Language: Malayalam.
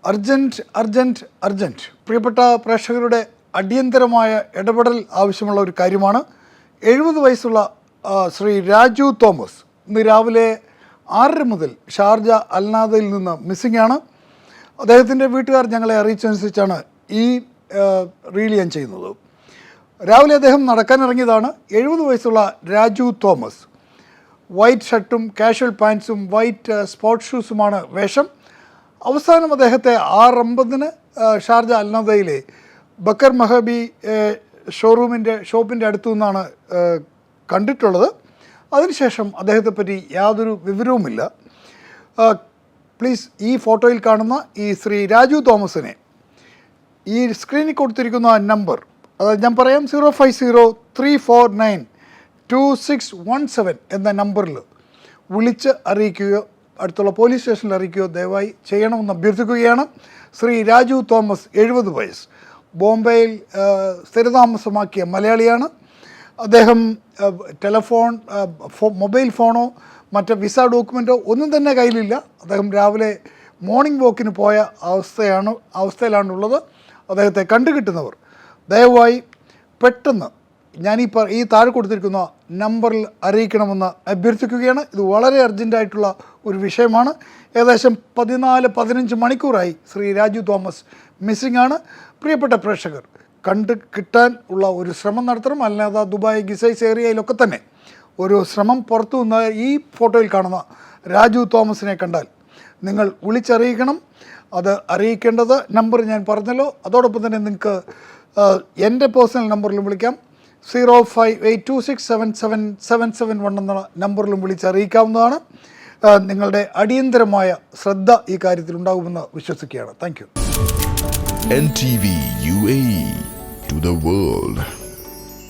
അർജന്റ് പ്രിയപ്പെട്ട പ്രേക്ഷകരുടെ അടിയന്തരമായ ഇടപെടൽ ആവശ്യമുള്ള ഒരു കാര്യമാണ്. 70 വയസ്സുള്ള ശ്രീ രാജു തോമസ് ഇന്ന് രാവിലെ 6 മുതൽ ഷാർജ അൽനാദയിൽ നിന്ന് മിസ്സിംഗ് ആണ്. അദ്ദേഹത്തിൻ്റെ വീട്ടുകാർ ഞങ്ങളെ അറിയിച്ചതനുസരിച്ചാണ് ഈ റീൽ ഞാൻ ചെയ്യുന്നത്. രാവിലെ അദ്ദേഹം നടക്കാനിറങ്ങിയതാണ്. 70 വയസ്സുള്ള രാജു തോമസ് വൈറ്റ് ഷർട്ടും കാഷ്വൽ പാൻസും വൈറ്റ് സ്പോർട്സ് ഷൂസുമാണ് വേഷം. അവസാനം അദ്ദേഹത്തെ 6:50 ഷാർജ അൽനാദയിലെ ബക്കർ മഹബി ഷോപ്പിൻ്റെ അടുത്തു നിന്നാണ് കണ്ടിട്ടുള്ളത്. അതിനുശേഷം അദ്ദേഹത്തെപ്പറ്റി യാതൊരു വിവരവുമില്ല. പ്ലീസ് ഈ ഫോട്ടോയിൽ കാണുന്ന ഈ ശ്രീ രാജു തോമസിനെ ഈ സ്ക്രീനിൽ കൊടുത്തിരിക്കുന്ന നമ്പർ, അതായത് ഞാൻ പറയാം, 05034926117 എന്ന നമ്പറിൽ വിളിച്ച് അറിയിക്കുകയോ അടുത്തുള്ള പോലീസ് സ്റ്റേഷനിൽ അറിയിക്കുകയോ ദയവായി ചെയ്യണമെന്ന് അഭ്യർത്ഥിക്കുകയാണ്. ശ്രീ രാജു തോമസ് 70 വയസ്സ്, ബോംബെയിൽ സ്ഥിരതാമസമാക്കിയ മലയാളിയാണ്. അദ്ദേഹം മൊബൈൽ ഫോണോ മറ്റ് വിസ ഡോക്യുമെൻറ്റോ ഒന്നും തന്നെ കയ്യിലില്ല. അദ്ദേഹം രാവിലെ മോർണിംഗ് വാക്കിന് പോയ അവസ്ഥയിലാണുള്ളത്. അദ്ദേഹത്തെ കണ്ടുകിട്ടുന്നവർ ദയവായി പെട്ടെന്ന് ഞാൻ ഈ താഴെ കൊടുത്തിരിക്കുന്ന നമ്പറിൽ അറിയിക്കണമെന്ന് അഭ്യർത്ഥിക്കുകയാണ്. ഇത് വളരെ അർജൻറ്റായിട്ടുള്ള ഒരു വിഷയമാണ്. ഏകദേശം 14-15 മണിക്കൂറായി ശ്രീ രാജു തോമസ് മിസ്സിംഗ് ആണ്. പ്രിയപ്പെട്ട പ്രേക്ഷകർ, കണ്ട് കിട്ടാൻ ഉള്ള ഒരു ശ്രമം നടത്തണം. അല്ലാതെ ദുബായ് ഗിസൈസ് ഏരിയയിലൊക്കെ തന്നെ ഒരു ശ്രമം പുറത്തു നിന്ന് ഈ ഫോട്ടോയിൽ കാണുന്ന രാജു തോമസിനെ കണ്ടാൽ നിങ്ങൾ വിളിച്ചറിയിക്കണം. അത് അറിയിക്കേണ്ടത് നമ്പർ ഞാൻ പറഞ്ഞല്ലോ. അതോടൊപ്പം തന്നെ നിങ്ങൾക്ക് എൻ്റെ പേഴ്സണൽ നമ്പറിലും വിളിക്കാം. 0582677771 എന്ന നമ്പറിലും വിളിച്ചറിയിക്കാവുന്നതാണ്. നിങ്ങളുടെ അടിയന്തരമായ ശ്രദ്ധ ഈ കാര്യത്തിൽ ഉണ്ടാകുമെന്ന് വിശ്വസിക്കുകയാണ്. Thank you. NTV UAE to the world.